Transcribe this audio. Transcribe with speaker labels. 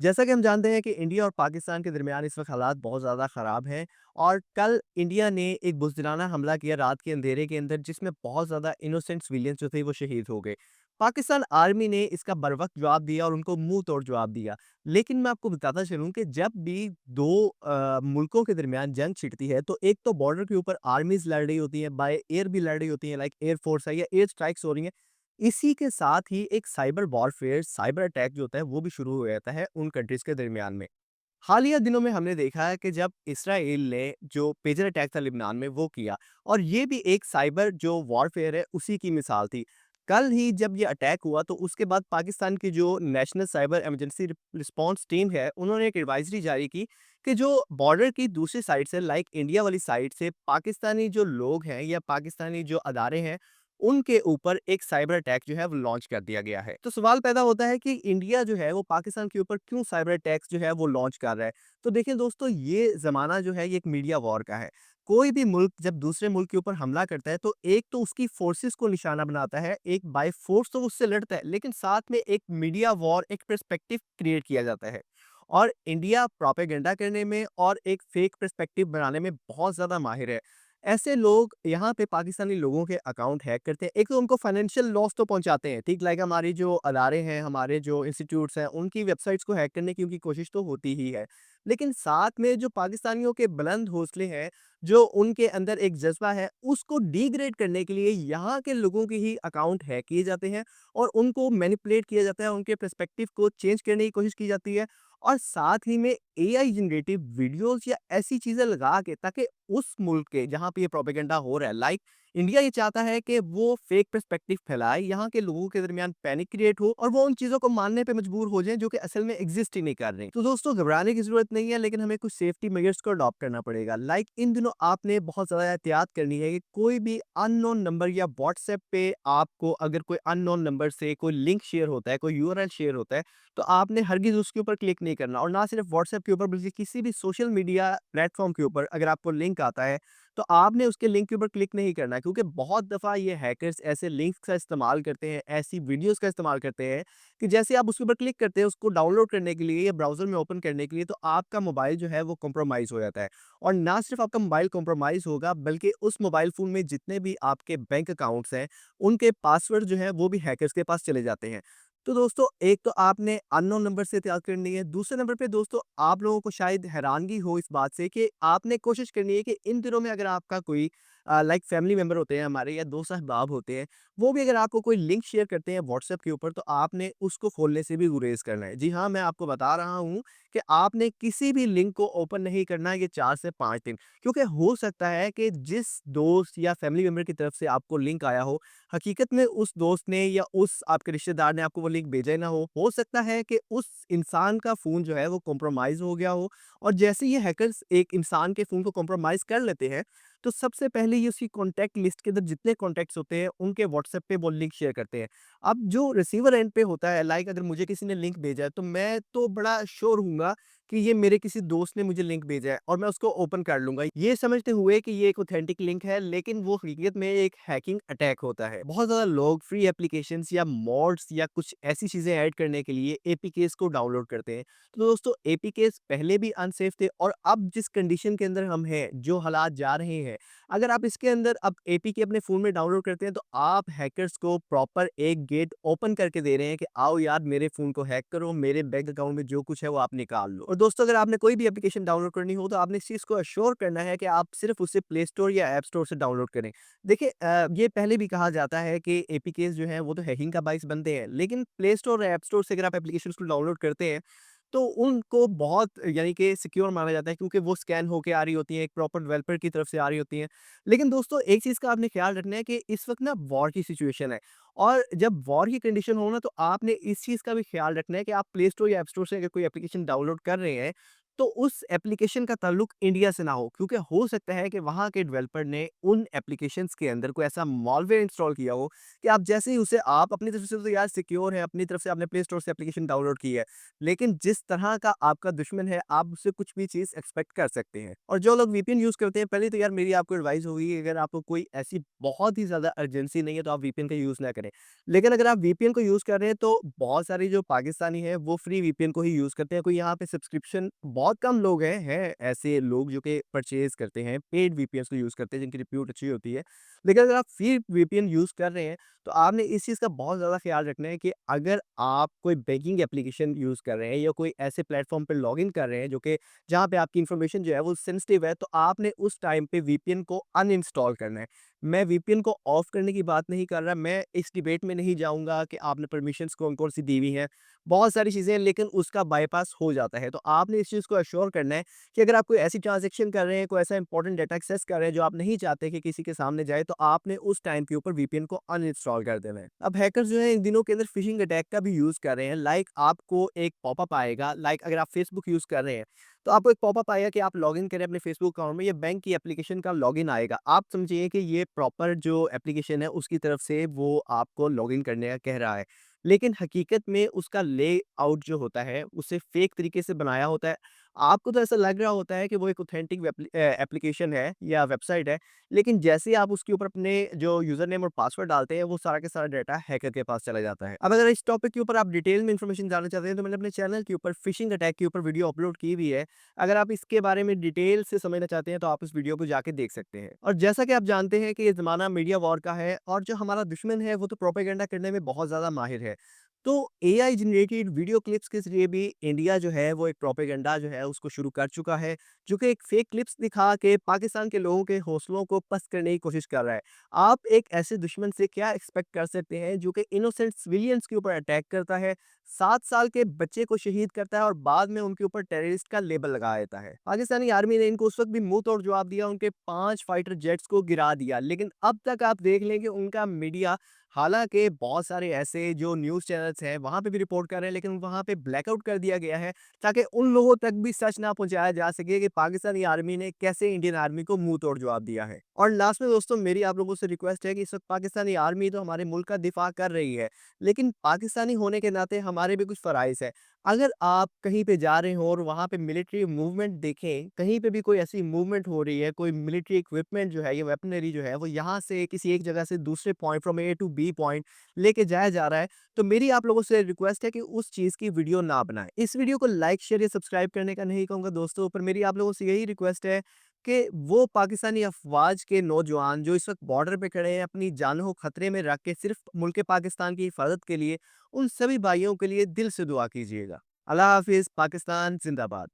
Speaker 1: जैसा कि हम जानते हैं कि इंडिया और पाकिस्तान के दरमियान इस वक्त हालात बहुत ज़्यादा ख़राब हैं और कल इंडिया ने एक बुज़दिलाना हमला किया रात के अंधेरे के अंदर जिसमें बहुत ज़्यादा इनोसेंट सिविलियंस जो थे वो शहीद हो गए। पाकिस्तान आर्मी ने इसका बरवक्त जवाब दिया और उनको मुंह तोड़ जवाब दिया। लेकिन मैं आपको बताता चलूँ कि जब भी दो मुल्कों के दरमियान जंग छिड़ती है तो एक तो बॉर्डर के ऊपर आर्मीज लड़ रही होती हैं, बाय एयर भी लड़ रही होती हैं, लाइक एयर फोर्स है या एयर स्ट्राइक्स हो रही हैं। इसी के साथ ही एक साइबर वॉरफेयर, साइबर अटैक जो होता है वो भी शुरू हो जाता है उन कंट्रीज के दरमियान में। हालिया दिनों में हमने देखा है कि जब इसराइल ने जो पेजर अटैक था लिबनान में वो किया और ये भी एक साइबर जो वॉरफेयर है उसी की मिसाल थी। कल ही जब ये अटैक हुआ तो उसके बाद पाकिस्तान की जो national cyber emergency response team है उन्होंने एक एडवाइजरी जारी की कि जो बॉर्डर की दूसरी साइड से लाइक इंडिया वाली साइड से पाकिस्तानी जो लोग हैं या पाकिस्तानी जो अदारे हैं उनके ऊपर एक साइबर अटैक जो है वो लॉन्च कर दिया गया है। तो सवाल पैदा होता है कि इंडिया जो है वो पाकिस्तान के ऊपर क्यों साइबर अटैक्स जो है वो लॉन्च कर रहा है। तो देखिए दोस्तों, ये ज़माना जो है ये एक मीडिया वॉर का है। कोई भी मुल्क जब दूसरे मुल्क के ऊपर हमला करता है तो एक तो उसकी फोर्सेस को निशाना बनाता है, एक बाय फोर्स तो उससे लड़ता है, लेकिन साथ में एक मीडिया वॉर, एक पर्सपेक्टिव क्रिएट किया जाता है। और इंडिया प्रोपेगेंडा करने में और एक फेक पर्सपेक्टिव बनाने में बहुत ज़्यादा माहिर है। ऐसे लोग यहाँ पे पाकिस्तानी लोगों के अकाउंट हैक करते हैं। एक तो उनको फाइनेंशियल लॉस तो पहुँचाते हैं, ठीक? लाइक हमारी जो अदारे हैं, हमारे जो इंस्टीट्यूट्स हैं, उनकी वेबसाइट्स को हैक करने की उनकी कोशिश तो होती ही है। लेकिन साथ में जो पाकिस्तानियों के बुलंद हौसले हैं, जो उनके अंदर एक जज़्बा है, उसको डिग्रेड करने के लिए यहाँ के लोगों के ही अकाउंट हैक किए जाते हैं और उनको मैनिपुलेट किया जाता है, उनके पर्सपेक्टिव को चेंज करने की कोशिश की जाती है और साथ ही में एआई जनरेटिव वीडियोज़ या ऐसी चीज़ें लगा के ताकि उस मुल्क के जहाँ पे ये प्रोपेगेंडा हो रहा है, लाइक इंडिया ये चाहता है कि वो फेक पर्सपेक्टिव फैलाए, यहाँ के लोगों के दरमियान पैनिक क्रिएट हो और वो उन चीज़ों को मानने पे मजबूर हो जाएँ जो कि असल में एग्ज़िस्ट ही नहीं कर रही। तो दोस्तों, घबराने की ज़रूरत नहीं है, लेकिन हमें कुछ सेफ्टी मेजर्स को अडॉप्ट करना पड़ेगा। लाइक इन दिनों आपने बहुत ज़्यादा एहतियात करनी है कि कोई भी अननोन नंबर या व्हाट्सएप पे आपको अगर कोई अननोन नंबर से कोई लिंक शेयर होता है, कोई यूआरएल शेयर होता है, तो आपने हरगिज़ उसके ऊपर क्लिक नहीं करना और ना सिर्फ व्हाट्सएप के ऊपर बल्कि किसी भी सोशल मीडिया प्लेटफ़ॉर्म के ऊपर अगर आपको लिंक आता है, तो आपने उसके लिंक के ऊपर क्लिक नहीं करना है, क्योंकि बहुत दफ़ा ये हैकर्स ऐसे लिंक्स का इस्तेमाल करते हैं, ऐसी वीडियोज़ का इस्तेमाल करते हैं कि जैसे आप उसके ऊपर क्लिक करते हैं उसको डाउनलोड करने के लिए या ब्राउज़र में ओपन करने के लिए, तो आपका मोबाइल जो है वो कॉम्प्रोमाइज़ हो जाता है। और ना सिर्फ आपका मोबाइल कॉम्प्रोमाइज़ होगा बल्कि उस मोबाइल फ़ोन में जितने भी आपके बैंक अकाउंट्स हैं, उनके पासवर्ड जो हैं वो भी हैकर्स के पास चले जाते हैं। तो दोस्तों, एक तो आपने अननोन नंबर से एहतियात करनी है। दूसरे नंबर पे दोस्तों, आप लोगों को शायद हैरानगी हो इस बात से कि आपने कोशिश करनी है कि इन दिनों में अगर आपका कोई लाइक फैमिली मेंबर होते हैं हमारे या दोस्त अहबाब होते हैं, वो भी अगर आपको कोई लिंक शेयर करते हैं व्हाट्सएप के ऊपर, तो आपने उसको खोलने से भी गुरेज़ करना है। जी हाँ, मैं आपको बता रहा हूँ कि आपने किसी भी लिंक को ओपन नहीं करना है ये 4 से 5 दिन, क्योंकि हो सकता है कि जिस दोस्त या फैमिली मेंबर की तरफ से आपको लिंक आया हो, हकीकत में उस दोस्त ने या उस आपके रिश्तेदार ने आपको वो लिंक भेजा ही ना हो। हो सकता है कि उस इंसान का फ़ोन जो है वो कॉम्प्रोमाइज़ हो गया हो और जैसे ही ये हैकर्स एक इंसान के फ़ोन को कॉम्प्रोमाइज़ कर लेते हैं, तो सबसे पहले ये उसकी कॉन्टैक्ट लिस्ट के अंदर जितने कॉन्टैक्ट्स होते हैं, उनके व्हाट्सएप पे वो लिंक शेयर करते हैं। अब जो रिसीवर एंड पे होता है, लाइक अगर मुझे किसी ने लिंक भेजा है, तो मैं तो बड़ा श्योर हूँगा कि ये मेरे किसी दोस्त ने मुझे लिंक भेजा है और मैं उसको ओपन कर लूँगा। ये समझते हुए कि ये एक ऑथेंटिक लिंक है, लेकिन वो हकीकत में एक हैकिंग अटैक होता है। बहुत ज़्यादा लोग फ्री एप्लीकेशंस या मॉड्स या कुछ ऐसी चीज़ें ऐड करने के लिए एपीकेज़ को डाउनलोड करते हैं। तो दोस्तों, एपीकेज़ पहले भी अनसेफ थे और अब जिस कंडीशन के अंदर हम हैं, जो हालात जा रहे हैं, अगर आप इसके अंदर अब एपीके अपने फ़ोन में डाउनलोड करते हैं, तो आप हैकर्स को प्रॉपर एक गेट ओपन करके दे रहे हैं कि आओ यार मेरे फ़ोन को हैक करो, मेरे बैंक अकाउंट में जो कुछ है वो आप निकाल लो। और दोस्तों, अगर आपने कोई भी एप्लीकेशन डाउनलोड करनी हो तो आपने इस चीज़ को एश्योर करना है कि आप सिर्फ़ उसे प्ले स्टोर या ऐप स्टोर से डाउनलोड करें। देखिए, ये पहले भी कहा जाता है कि एपीकेज़ जो हैं वो तो हैकिंग का बाइस बनते हैं, लेकिन प्ले स्टोर और ऐप स्टोर से अगर आप एप्लीकेशंस को डाउनलोड करते हैं, तो उनको बहुत यानी कि सिक्योर माना जाता है, क्योंकि वो स्कैन होके आ रही होती हैं, एक प्रॉपर डेवलपर की तरफ से आ रही होती हैं। लेकिन दोस्तों, एक चीज़ का आपने ख़्याल रखना है कि इस वक़्त ना वॉर की सिचुएशन है और जब वॉर की कंडीशन हो ना, तो आपने इस चीज़ का भी ख़्याल रखना है कि आप प्ले स्टोर या ऐप स्टोर से अगर कोई एप्लीकेशन डाउनलोड कर रहे हैं, तो उस एप्लीकेशन का ताल्लुक इंडिया से ना हो, क्योंकि हो सकता है कि वहाँ के डेवलपर ने उन एप्लीकेशंस के अंदर कोई ऐसा मॉलवेयर इंस्टॉल किया हो कि आप जैसे ही उसे आप अपनी तरफ से तो यार सिक्योर है, अपनी तरफ से आपने प्ले स्टोर से एप्लीकेशन डाउनलोड की है, लेकिन जिस तरह का आपका दुश्मन है, आप उससे कुछ भी चीज़ एक्सपेक्ट कर सकते हैं। और जो लोग वीपीएन यूज़ करते हैं, पहले तो यार मेरी आपको एडवाइस होगी कि अगर आपको कोई ऐसी बहुत ही ज़्यादा अर्जेंसी नहीं है, तो आप वीपीएन का यूज़ ना करें। लेकिन अगर आप वीपीएन को यूज़ कर रहे हैं, तो बहुत सारे जो पाकिस्तानी हैं, वो फ्री वीपीएन को ही यूज़ करते हैं। कोई यहाँ पे सब्सक्रिप्शन बहुत कम लोग हैं ऐसे लोग जो कि परचेज़ करते हैं, पेड वीपीएन्स को यूज़ करते हैं, जिनकी रिप्यूट अच्छी होती है। लेकिन अगर आप फ्री वीपीएन यूज़ कर रहे हैं, तो आपने इस चीज़ का बहुत ज़्यादा ख़्याल रखना है कि अगर आप कोई बैंकिंग एप्लीकेशन यूज़ कर रहे हैं या कोई ऐसे प्लेटफ़ॉर्म पे लॉगिन कर रहे हैं, जो कि जहाँ पे आपकी इन्फॉर्मेशन जो है वो सेंसिटिव है, तो आपने उस टाइम पे वीपीएन को अनइंस्टॉल करना है। मैं वीपीएन को ऑफ करने की बात नहीं कर रहा, मैं इस डिबेट में नहीं जाऊँगा कि आपने परमिशंस कौन-कौन सी दी हुई हैं। बहुत सारी चीज़ें हैं, लेकिन उसका बायपास हो जाता है। तो आपने इस चीज़ को एश्योर करना है कि अगर आप कोई ऐसी ट्रांज़ैक्शन कर रहे हैं, कोई ऐसा इंपॉर्टेंट डेटा एक्सेस कर रहे हैं जो आप नहीं चाहते कि किसी के सामने जाए, तो आपने उस टाइम के ऊपर वीपीएन को अनइंस्टॉल कर देना है। अब हैकर्स जो हैं इन दिनों के अंदर फिशिंग अटैक का भी यूज़ कर रहे हैं। लाइक आपको एक पॉपअप आएगा, लाइक अगर आप फेसबुक यूज़ कर रहे हैं, तो आपको एक पॉपअप आएगा कि आप लॉगिन करें अपने फेसबुक अकाउंट में, या बैंक की एप्लीकेशन का लॉगिन आएगा। आप समझिए कि ये प्रॉपर जो एप्लीकेशन है उसकी तरफ से वो आपको लॉगिन करने का कह रहा है। लेकिन हकीकत में उसका लेआउट जो होता है उसे फेक तरीके से बनाया होता है। आपको तो ऐसा लग रहा होता है कि वो एक ऑथेंटिक एप्लीकेशन है या वेबसाइट है, लेकिन जैसे ही आप उसके ऊपर अपने जो यूज़र नेम और पासवर्ड डालते हैं, वो सारा का सारा डाटा हैकर के पास चला जाता है। अब अगर इस टॉपिक के ऊपर आप डिटेल में इन्फॉर्मेशन जानना चाहते हैं, तो मैंने अपने चैनल के ऊपर फिशिंग अटैक के ऊपर वीडियो अपलोड की हुई है। अगर आप इसके बारे में डिटेल से समझना चाहते हैं, तो आप इस वीडियो को जाके देख सकते हैं। और जैसा कि आप जानते हैं कि ये ज़माना मीडिया वॉर का है, और जो हमारा दुश्मन है वो तो प्रोपेगेंडा करने में बहुत ज़्यादा माहिर है। तो एआई जनरेटेड वीडियो क्लिप्स के ज़रिए भी इंडिया जो है वो एक प्रोपेगेंडा जो है उसको शुरू कर चुका है, जो कि एक फेक क्लिप्स दिखा के पाकिस्तान के लोगों के हौसलों को पस्त करने की कोशिश कर रहा है। आप एक ऐसे दुश्मन से क्या एक्सपेक्ट कर सकते हैं जो कि इनोसेंट सिविलियंस के ऊपर अटैक करता है, 7 साल के बच्चे को शहीद करता है और बाद में उनके ऊपर टेररिस्ट का लेबल लगा देता है। पाकिस्तानी आर्मी ने इनको उस वक़्त भी मुँह तोड़ जवाब दिया, उनके 5 फाइटर जेट्स को गिरा दिया। लेकिन अब तक आप देख लें कि उनका मीडिया, हालाँकि बहुत सारे ऐसे जो न्यूज़ चैनल्स हैं, वहाँ पे भी रिपोर्ट कर रहे हैं, लेकिन वहाँ पे ब्लैकआउट कर दिया गया है, ताकि उन लोगों तक भी सच ना पहुँचाया जा सके कि पाकिस्तानी आर्मी ने कैसे इंडियन आर्मी को मुँह तोड़ जवाब दिया है। और लास्ट में दोस्तों, मेरी आप लोगों से रिक्वेस्ट है कि इस वक़्त पाकिस्तानी आर्मी तो हमारे मुल्क का दिफ़ा कर रही है, लेकिन पाकिस्तानी होने के नाते हमारे भी कुछ फ़राइज़ हैं। अगर आप कहीं पे जा रहे हो और वहाँ पे मिलिट्री मूवमेंट देखें, कहीं पे भी कोई ऐसी मूवमेंट हो रही है, कोई मिलिट्री इक्विपमेंट जो है या वेपनरी जो है वो यहाँ से किसी एक जगह से दूसरे point from A to B point लेके जाया जा रहा है, तो मेरी आप लोगों से रिक्वेस्ट है कि उस चीज़ की वीडियो ना बनाएँ। इस वीडियो को लाइक, शेयर या सब्सक्राइब करने का नहीं कहूँगा दोस्तों, पर मेरी आप लोगों से यही रिक्वेस्ट है कि वो पाकिस्तानी अफ़वाज के नौजवान जो इस वक़्त बॉर्डर पे खड़े हैं, अपनी जानों को खतरे में रख के सिर्फ़ मुल्क पाकिस्तान की हिफ़ाज़त के लिए, उन सभी भाइयों के लिए दिल से दुआ कीजिएगा। अल्लाह हाफ़िज़, पाकिस्तान ज़िंदाबाद।